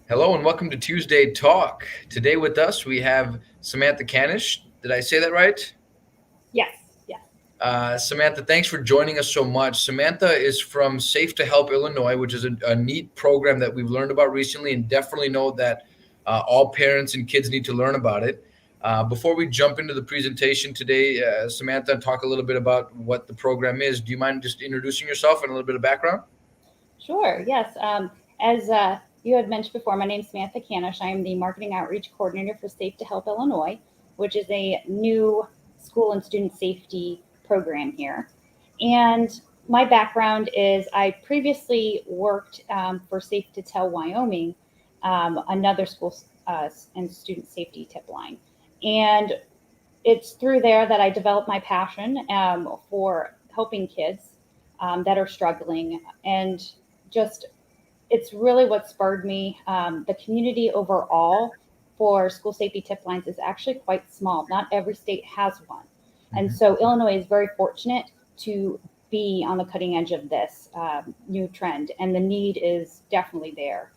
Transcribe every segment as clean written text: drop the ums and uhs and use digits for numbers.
Hello and welcome to Tuesday Talk. Today with us we have Samantha Kanish. Did I say that right? Yes, yes. Samantha, thanks for joining us so much. Samantha is from Safe2Help Illinois, which is a neat program that we've learned about recently and definitely know that all parents and kids need to learn about it. Before we jump into the presentation today, Samantha, talk a little bit about what the program is. Do you mind just introducing yourself and a little bit of background? Sure, yes. As you had mentioned before, my name is Samantha Kanish. I am the Marketing Outreach Coordinator for Safe to Help Illinois, which is a new school and student safety program here. And my background is I previously worked for Safe to Tell Wyoming, another school and student safety tip line. And it's through there that I developed my passion for helping kids that are struggling, and just it's really what spurred me. The community overall for school safety tip lines is actually quite small. Not every state has one. And Mhm. so Illinois is very fortunate to be on the cutting edge of this new trend, and the need is definitely there.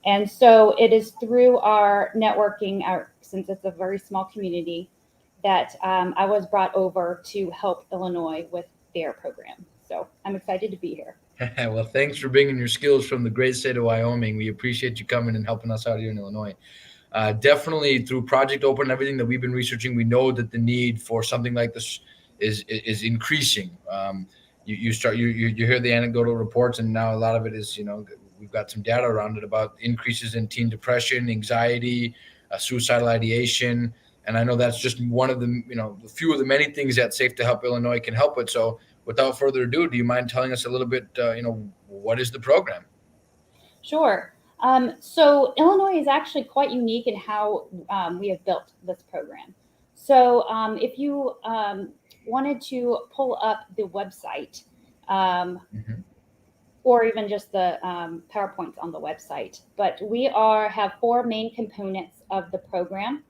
And so it is through our networking, since it's a very small community, that I was brought over to help Illinois with their program. So I'm excited to be here. Well, thanks for bringing your skills from the great state of Wyoming. We appreciate you coming and helping us out here in Illinois. Definitely through Project Open and everything that we've been researching, we know that the need for something like this is increasing. You hear the anecdotal reports, and now a lot of it is we've got some data around it about increases in teen depression, anxiety, suicidal ideation, and I know that's just one of the a few of the many things that Safe to Help Illinois can help with. So, without further ado, do you mind telling us a little bit? What is the program? Sure. So Illinois is actually quite unique in how we have built this program. So if you wanted to pull up the website, um, Hmm. or even just the PowerPoints on the website, but we have four main components of the program.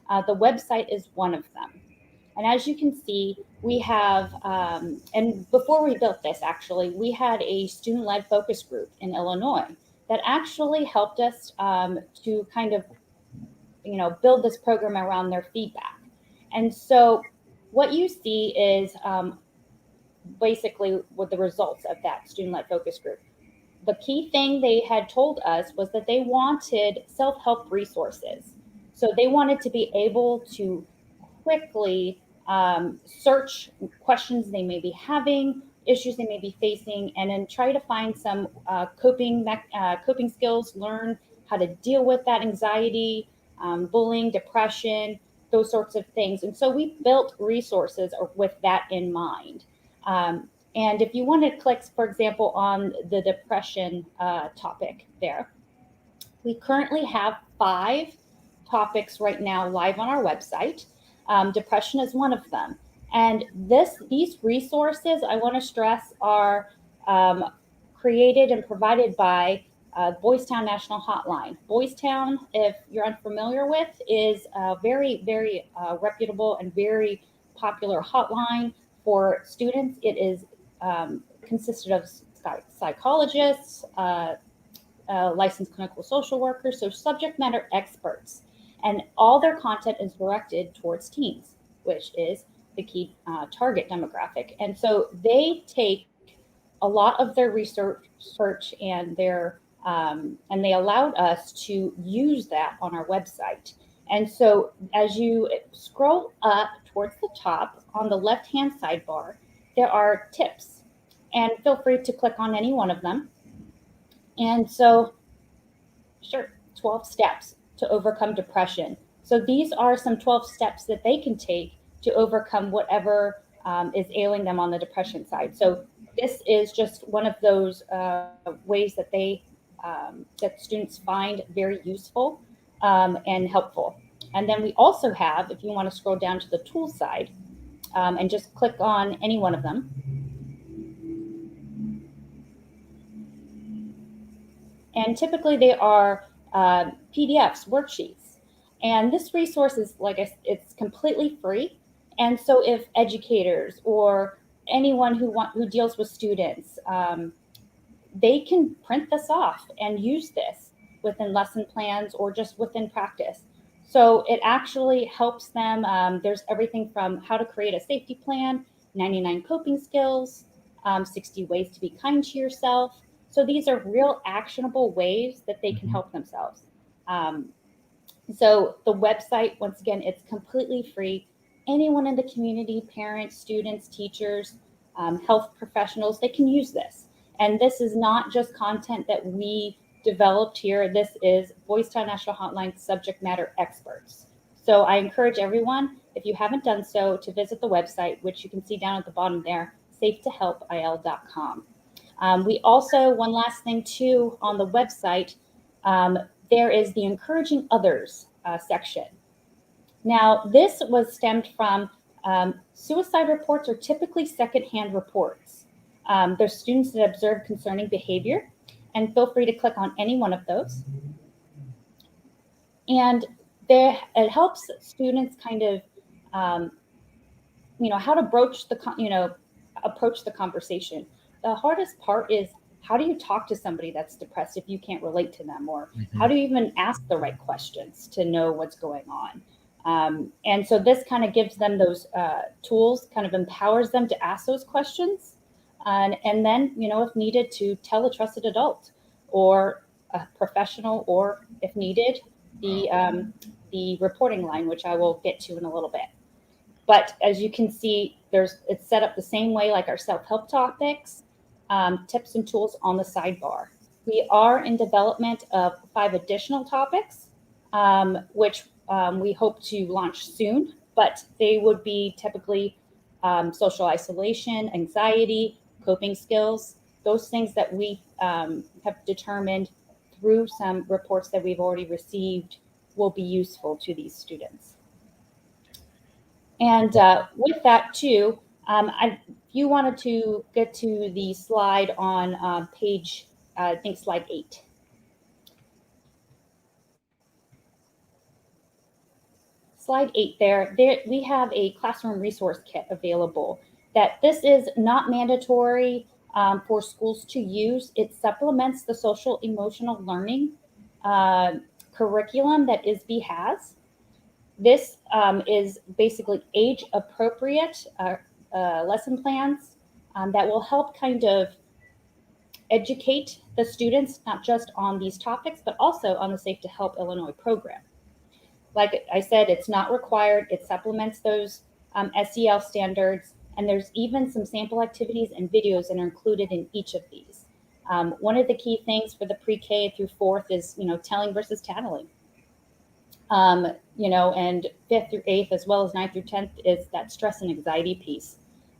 The website is one of them. And as you can see, we have, and before we built this, actually, we had a student led focus group in Illinois that actually helped us to kind of, build this program around their feedback. And so what you see is basically what the results of that student led focus group. The key thing they had told us was that they wanted self help resources. So they wanted to be able to quickly search questions they may be having, issues they may be facing, and then try to find some coping skills, learn how to deal with that anxiety, bullying, depression, those sorts of things. And so we built resources with that in mind. Um, and if you want to click, for example, on the depression topic there, we currently have 5 topics right now live on our website. Depression is one of them. And these resources, I want to stress, are um, created and provided by Boys Town National Hotline. Boys Town, if you're unfamiliar with, is a very, very reputable and very popular hotline for students. It is consisted of psychologists, licensed clinical social workers, so subject matter experts. And all their content is directed towards teens, which is the key target demographic. And so they take a lot of their research and they allowed us to use that on our website. And so as you scroll up towards the top on the left hand sidebar, there are tips. And feel free to click on any one of them. And so, sure, 12 steps to overcome depression. So these are some 12 steps that they can take to overcome whatever is ailing them on the depression side. So this is just one of those ways that that students find very useful and helpful. And then we also have, if you want to scroll down to the tool side and just click on any one of them, and typically they are PDFs, worksheets. And this resource is it's completely free. And so if educators or anyone who deals with students, they can print this off and use this. within lesson plans or just within practice. So it actually helps them. There's everything from how to create a safety plan, 99 coping skills, 60 ways to be kind to yourself. So these are real actionable ways that they can help themselves. So the website, once again, it's completely free. Anyone in the community, parents, students, teachers, health professionals, they can use this. And this is not just content that we developed here. This is Boys Town National Hotline subject matter experts. So I encourage everyone, if you haven't done so, to visit the website, which you can see down at the bottom there, Safe2HelpIL.com. We also, one last thing too, on the website, there is the encouraging others section. Now, this was stemmed from suicide reports are typically secondhand reports. There's students that observe concerning behavior, and feel free to click on any one of those. And it helps students kind of, how to approach the conversation. The hardest part is, how do you talk to somebody that's depressed if you can't relate to them? Or how do you even ask the right questions to know what's going on? And so this kind of gives them those tools, kind of empowers them to ask those questions. And then, if needed, to tell a trusted adult or a professional, or if needed, the reporting line, which I will get to in a little bit. But as you can see, it's set up the same way like our self-help topics, tips and tools on the sidebar. We are in development of 5 additional topics, which we hope to launch soon, but they would be typically social isolation, anxiety, coping skills, those things that we have determined through some reports that we've already received will be useful to these students. And with that too, if you wanted to get to the slide on page, I think slide 8. Slide 8 there we have a classroom resource kit available. That this is not mandatory for schools to use. It supplements the social emotional learning curriculum that ISB has. This is basically age appropriate lesson plans that will help kind of educate the students, not just on these topics, but also on the Safe2Help Illinois program. Like I said, it's not required. It supplements those SEL standards, and there's even some sample activities and videos that are included in each of these. One of the key things for the pre-K through 4th is, telling versus tattling. And 5th through 8th, as well as 9th through 10th, is that stress and anxiety piece.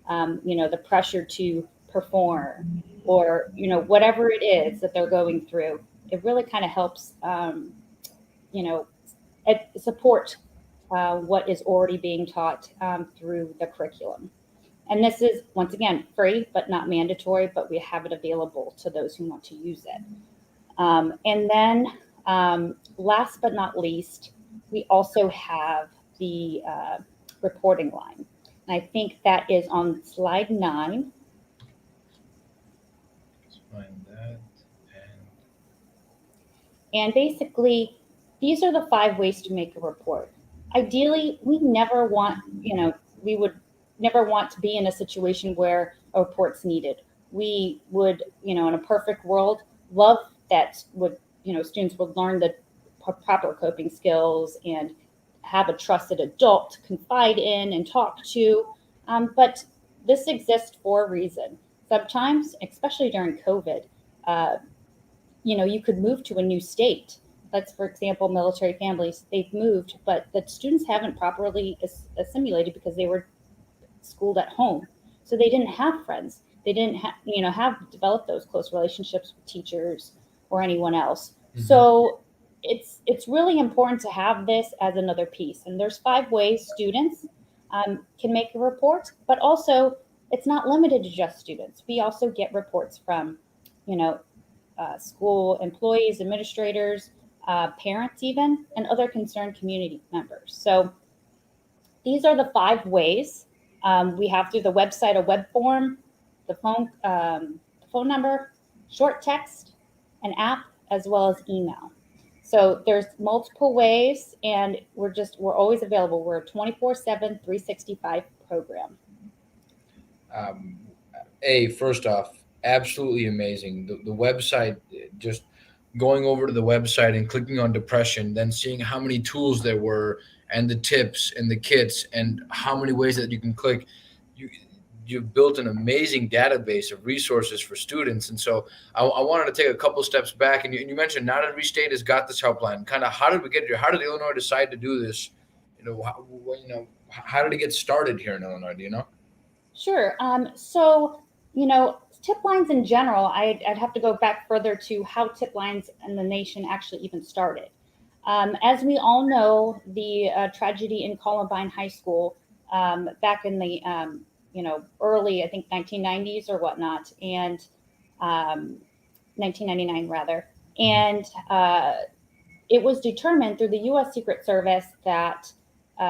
The pressure to perform, or, whatever it is that they're going through. It really kind of helps, support what is already being taught through the curriculum. And this is, once again, free, but not mandatory, but we have it available to those who want to use it. And then last but not least, we also have the reporting line. And I think that is on slide 9. Let's find that. And basically, these are the 5 ways to make a report. Ideally, we never want, we would never want to be in a situation where a report's needed. We would, in a perfect world, love that students would learn the proper coping skills and have a trusted adult to confide in and talk to. But this exists for a reason. Sometimes, especially during COVID, you could move to a new state. That's, for example, military families, they've moved, but the students haven't properly assimilated because they were schooled at home. So they didn't have friends. They didn't have developed those close relationships with teachers or anyone else. Mm-hmm. So it's really important to have this as another piece. And there's 5 ways students can make a report, but also it's not limited to just students. We also get reports from, school employees, administrators, parents even, and other concerned community members. So these are the 5 ways. We have through the website a web form, the phone number, short text, an app, as well as email. So there's multiple ways, and we're always available. We're a 24/7, 365 program. Um, First off, absolutely amazing. The website, just going over to the website and clicking on depression, then seeing how many tools there were and the tips and the kits and how many ways that you can click. You, you've built an amazing database of resources for students. And so I wanted to take a couple steps back. And you mentioned not every state has got this helpline. Kind of how did we get here? How did Illinois decide to do this? How did it get started here in Illinois? Do you know? Sure. So, tip lines in general, I'd have to go back further to how tip lines in the nation actually even started. As we all know, the tragedy in Columbine High School back in the, early, I think, 1990s or whatnot, and 1999 rather. And it was determined through the U.S. Secret Service that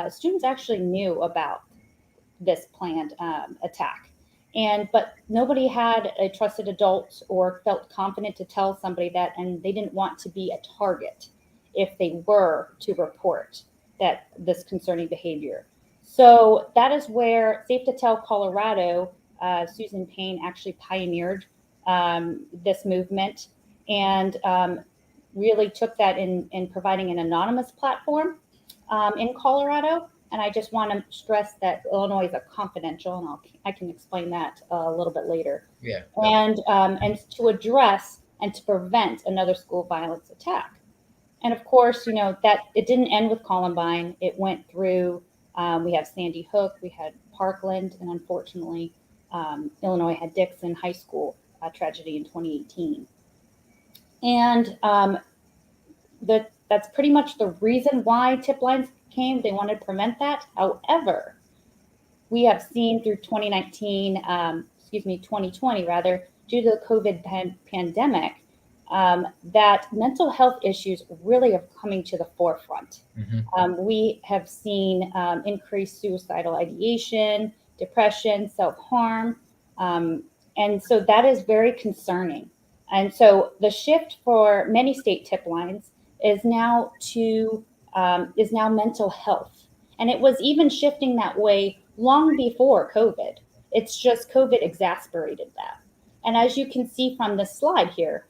students actually knew about this planned attack. But nobody had a trusted adult or felt confident to tell somebody that, and they didn't want to be a target if they were to report that this concerning behavior. So that is where Safe2Tell Colorado, Susan Payne actually pioneered this movement, and really took that in providing an anonymous platform in Colorado. And I just want to stress that Illinois is a confidential, and I can explain that a little bit later. Yeah. And to address and to prevent another school violence attack. And of course, that it didn't end with Columbine. It went through. We have Sandy Hook, we had Parkland, and unfortunately, Illinois had Dixon High School tragedy in 2018. And that's pretty much the reason why tip lines came. They wanted to prevent that. However, we have seen through 2020 rather, due to the COVID pandemic, that mental health issues really are coming to the forefront. Mm-hmm. We have seen increased suicidal ideation, depression, self-harm. And so that is very concerning. And so the shift for many state tip lines is now mental health. And it was even shifting that way long before COVID. It's just COVID exacerbated that. And as you can see from this slide here,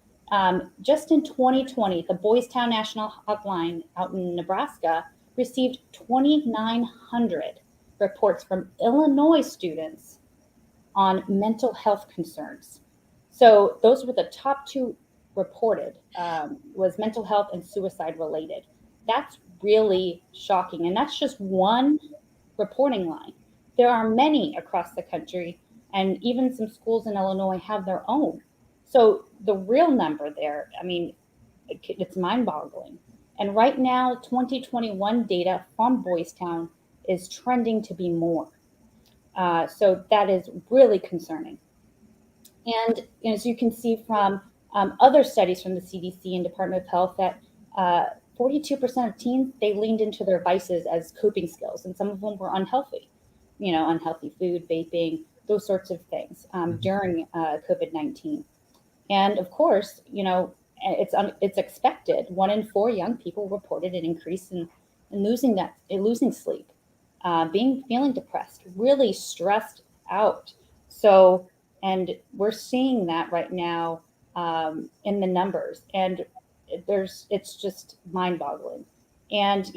just in 2020, the Boys Town National Hotline out in Nebraska received 2,900 reports from Illinois students on mental health concerns. So those were the top two reported, was mental health and suicide related. That's really shocking. And that's just one reporting line. There are many across the country, and even some schools in Illinois have their own. So the real number there, I mean, it's mind-boggling. And right now, 2021 data from Boys Town is trending to be more. So that is really concerning. And as you can see from other studies from the CDC and Department of Health, that 42% of teens, they leaned into their vices as coping skills, and some of them were unhealthy, unhealthy food, vaping, those sorts of things during COVID-19. And of course, it's expected. 1 in 4 young people reported an increase in losing sleep, feeling depressed, really stressed out. So, and we're seeing that right now in the numbers, and it's just mind-boggling. And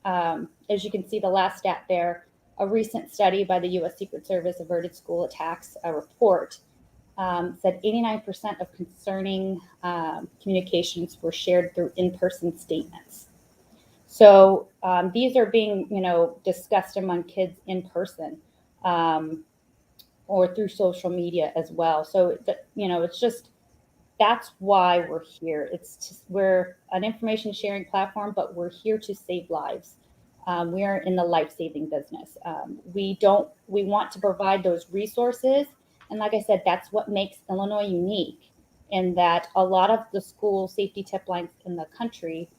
as you can see, the last stat there, a recent study by the U.S. Secret Service averted school attacks, a report said 89% of concerning communications were shared through in-person statements. So these are being, discussed among kids in person or through social media as well. So, it's just, that's why we're here. We're an information sharing platform, but we're here to save lives. We are in the life-saving business. We want to provide those resources. And like I said, that's what makes Illinois unique, in that a lot of the school safety tip lines in the country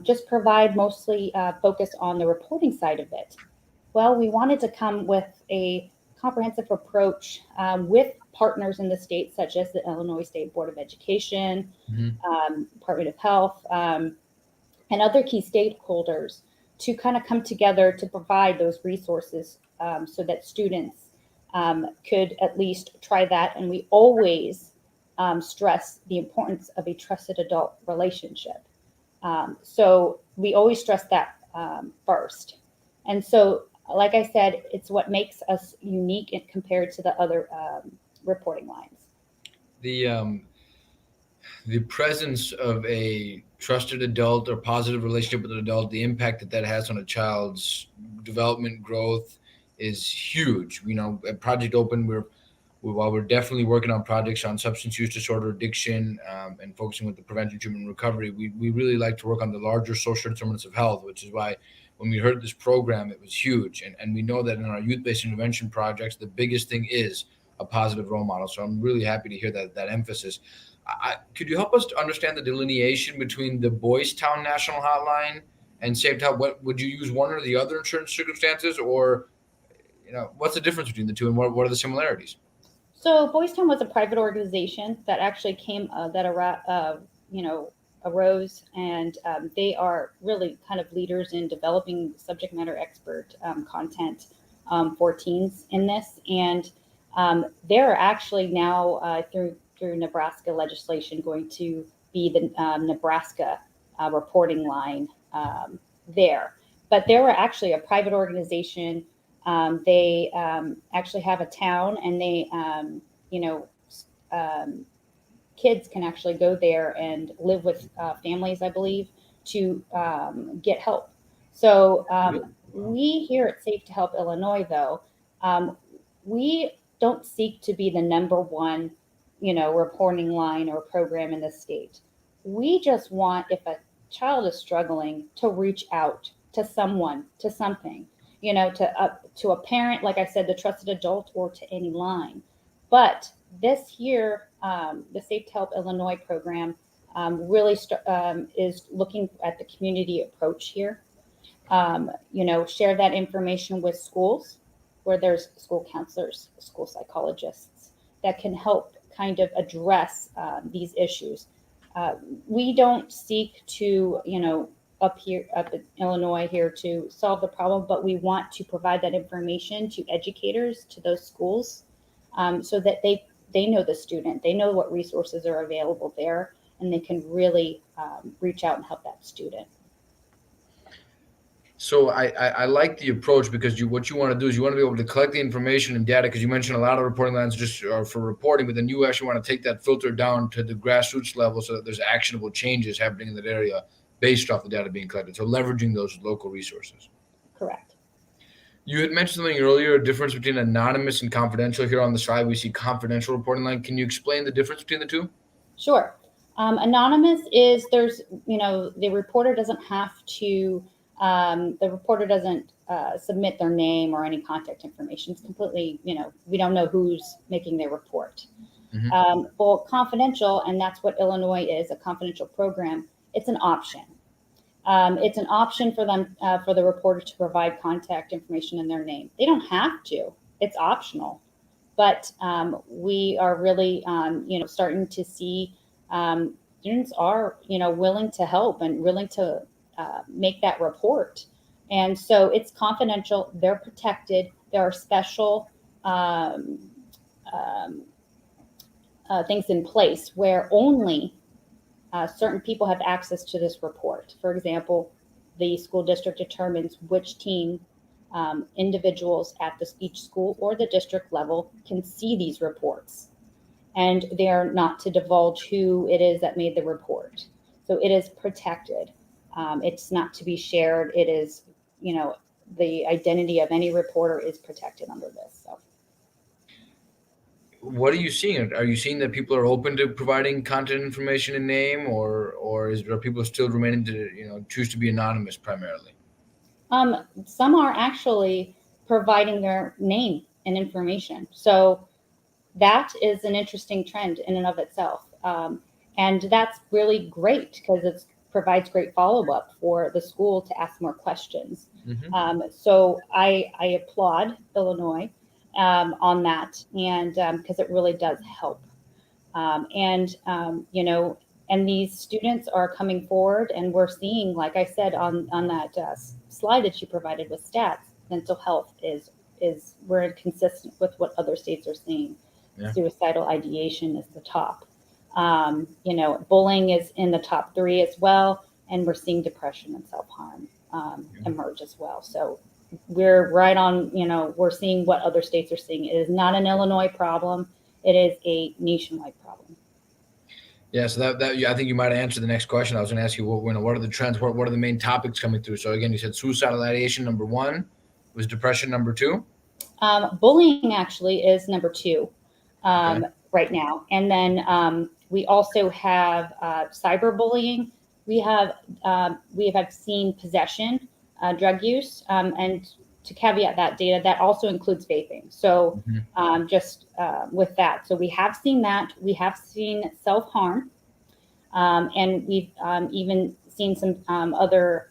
just provide mostly focus on the reporting side of it. Well, we wanted to come with a comprehensive approach with partners in the state, such as the Illinois State Board of Education, Mm-hmm. Department of Health, and other key stakeholders to kind of come together to provide those resources so that students could at least try that. And we always stress the importance of a trusted adult relationship. So we always stress that first. And so, like I said, it's what makes us unique compared to the other reporting lines. The presence of a trusted adult or positive relationship with an adult, the impact that that has on a child's development growth is huge. You know, at Project Open, while we're definitely working on projects on substance use disorder, addiction, and focusing with the prevention, treatment, and recovery, we really like to work on the larger social determinants of health, which is why when we heard this program, it was huge. And we know that in our youth-based intervention projects, the biggest thing is a positive role model. So I'm really happy to hear that emphasis. Could you help us to understand the delineation between the Boys Town National Hotline and Safe2Help? What would you use, one or the other in certain circumstances, or what's the difference between the two, and what are the similarities? So Boys Town was a private organization that actually arose, and they are really kind of leaders in developing subject matter expert content for teens in this. And they're actually now through Nebraska legislation going to be the Nebraska reporting line there. But they were actually a private organization. They actually have a town, and they, kids can actually go there and live with families, I believe, to get help. So we here at Safe2Help Illinois, though, we don't seek to be the number one, reporting line or program in the state. We just want, if a child is struggling, to reach out to someone, to something, to a parent, like I said, the trusted adult, or to any line. But this year, the Safe2Help Illinois program really is looking at the community approach here. Share that information with schools, where there's school counselors, school psychologists that can help kind of address these issues. We don't seek to, up in Illinois here to solve the problem, but we want to provide that information to educators, to those schools, so that they know the student, they know what resources are available there, and they can really reach out and help that student. So I like the approach, because what you want to do is you want to be able to collect the information and data, because you mentioned a lot of reporting lines just are for reporting, but then you actually want to take that filter down to the grassroots level so that there's actionable changes happening in that area based off the data being collected. So leveraging those local resources. Correct. You had mentioned something earlier, a difference between anonymous and confidential. Here on the side, we see confidential reporting line. Can you explain the difference between the two? Sure. Anonymous is the reporter doesn't have to, submit their name or any contact information. It's completely, we don't know who's making their report. Mm-hmm. Well, confidential, and that's what Illinois is, a confidential program. It's an option. It's an option for them, for the reporter to provide contact information in their name. They don't have to. It's optional. But we are really, starting to see students are, willing to help and willing to make that report. And so it's confidential. They're protected. There are special things in place where only certain people have access to this report. For example, the school district determines which team individuals at each school or the district level can see these reports. And they're not to divulge who it is that made the report. So it is protected. It's not to be shared. It is, the identity of any reporter is protected under this. So. What are you seeing? Are you seeing that people are open to providing content information and name, or are people still remaining to choose to be anonymous primarily? Some are actually providing their name and information. So that is an interesting trend in and of itself. And that's really great, because it provides great follow-up for the school to ask more questions. Mm-hmm. So I applaud Illinois on that, and because it really does help. And these students are coming forward, and we're seeing, like I said, on that slide that you provided with stats, mental health is we're consistent with what other states are seeing. Yeah. Suicidal ideation is the top. Bullying is in the top 3 as well, and we're seeing depression and self-harm emerge as well. So we're right on, we're seeing what other states are seeing. It is not an Illinois problem. It is a nationwide problem. Yeah, so that I think you might have answered the next question. I was going to ask you, what are the trends? What are the main topics coming through? So again, you said suicidal ideation number 1, was depression number 2. Bullying actually is number 2 Okay. right now, and then we also have cyberbullying. We have seen possession, drug use, and to caveat that data, that also includes vaping. So just with that, so we have seen that. We have seen self-harm, and we've even seen some other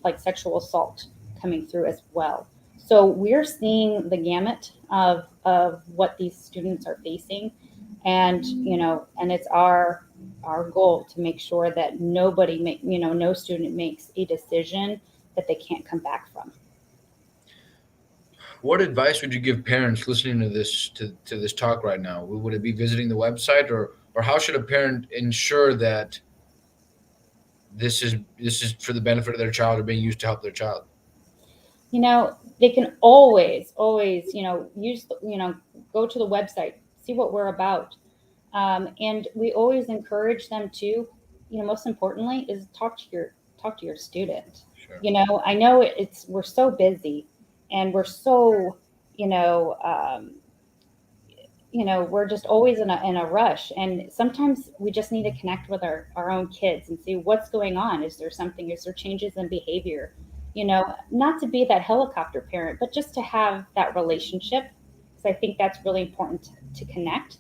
like sexual assault coming through as well. So we're seeing the gamut of what these students are facing, and and it's our goal to make sure that no student makes a decision that they can't come back from. What advice would you give parents listening to this talk right now? Would it be visiting the website, or how should a parent ensure that this is for the benefit of their child or being used to help their child? They can always use go to the website, see what we're about, and we always encourage them to, most importantly, is talk to your student. Sure. I know we're so busy, and we're so we're just always in a rush, and sometimes we just need to connect with our own kids and see what's going on. Is there changes in behavior? Not to be that helicopter parent, but just to have that relationship, because I think that's really important to connect.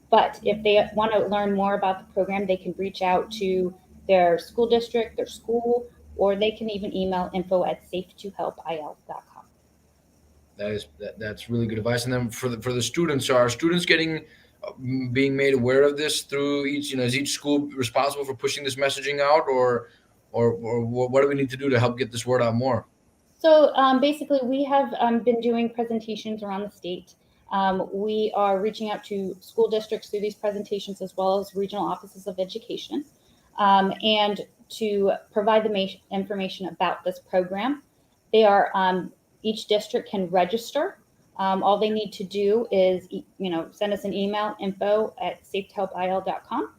But if they want to learn more about the program, they can reach out to their school district, their school, or they can even email info@safe2helpil.com. That's really good advice. And then for the students, so are students being made aware of this through each? Is each school responsible for pushing this messaging out, or what do we need to do to help get this word out more? So basically, we have been doing presentations around the state. We are reaching out to school districts through these presentations, as well as regional offices of education, and to provide the information about this program. They are each district can register. All they need to do is send us an email, info@safe2helpil.com,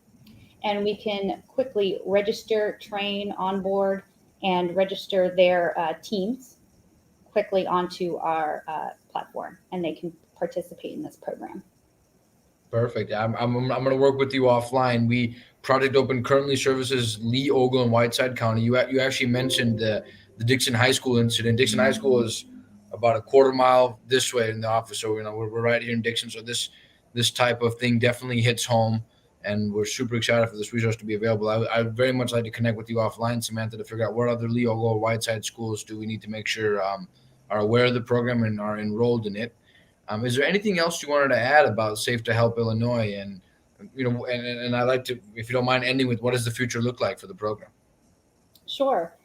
and we can quickly register, train, onboard, and register their teams quickly onto our platform, and they can participate in this program. Perfect. I'm going to work with you offline. Project Open currently services Lee, Ogle, and Whiteside County. You actually mentioned the Dixon High School incident. Dixon High School is about a quarter mile this way in the office, so we're right here in Dixon. So this type of thing definitely hits home, and we're super excited for this resource to be available. I very much like to connect with you offline, Samantha, to figure out what other Lee, Ogle, or Whiteside schools do we need to make sure are aware of the program and are enrolled in it. Is there anything else you wanted to add about Safe to Help Illinois? And and I'd like to, if you don't mind, ending with, what does the future look like for the program? Sure.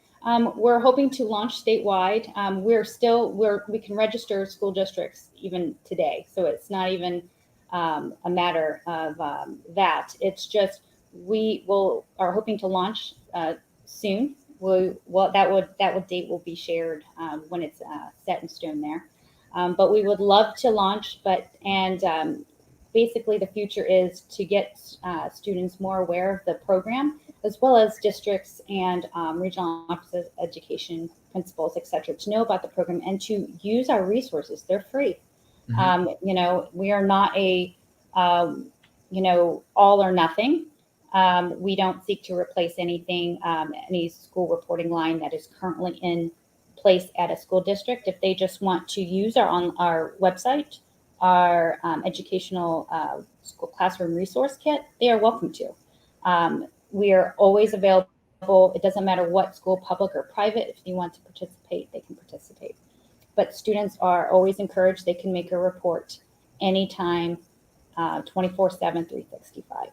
We're hoping to launch statewide. We can register school districts even today, so it's not even a matter of that. It's just we are hoping to launch soon. That date will be shared when it's set in stone there. But we would love to launch, basically the future is to get students more aware of the program, as well as districts and regional offices, education principals, et cetera, to know about the program and to use our resources. They're free. We are not a all or nothing. We don't seek to replace anything, any school reporting line that is currently in place at a school district. If they just want to use our website, our educational school classroom resource kit, they are welcome to. We are always available. It doesn't matter what school, public or private. If you want to participate, they can participate. But students are always encouraged. They can make a report anytime, 24/7, 365.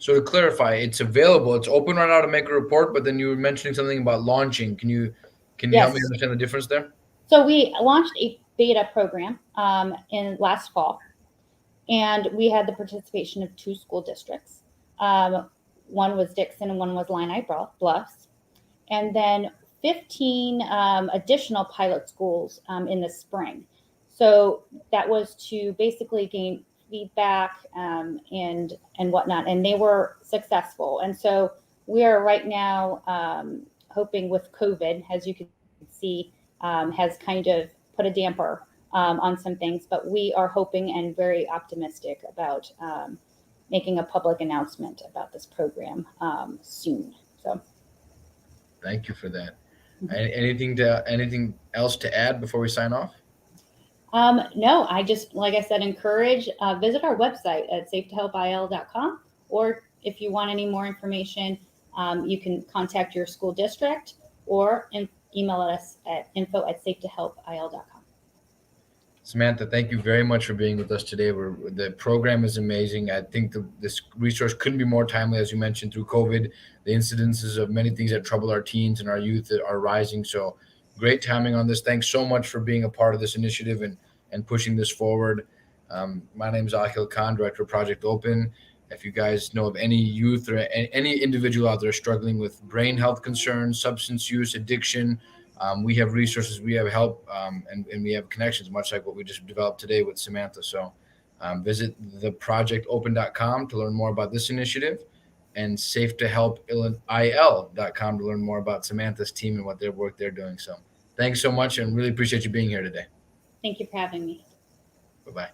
So to clarify, it's available. It's open right now to make a report. But then you were mentioning something about launching. Can you help me Yes. understand the difference there? So we launched a beta program in last fall, and we had the participation of 2 school districts. One was Dixon and one was Illini Bluffs, and then 15 additional pilot schools in the spring. So that was to basically gain feedback and whatnot, and they were successful. And so we are right now hoping with COVID, as you can see, has kind of put a damper on some things, but we are hoping and very optimistic about making a public announcement about this program soon. So, Thank you for that. Anything else to add before we sign off? no, I just, like I said, encourage, visit our website at safe2helpil.com, or if you want any more information, you can contact your school district or email us at info@safe2helpil.com. Samantha, thank you very much for being with us today. The program is amazing. I think this resource couldn't be more timely, as you mentioned, through COVID. The incidences of many things that trouble our teens and our youth are rising. So great timing on this. Thanks so much for being a part of this initiative and pushing this forward. My name is Akhil Khan, Director of Project Open. If you guys know of any youth or any individual out there struggling with brain health concerns, substance use, addiction, we have resources, we have help, and we have connections, much like what we just developed today with Samantha. So visit theprojectopen.com to learn more about this initiative, and Safe2HelpIL.com to learn more about Samantha's team and what their work they're doing. So thanks so much, and really appreciate you being here today. Thank you for having me. Bye-bye.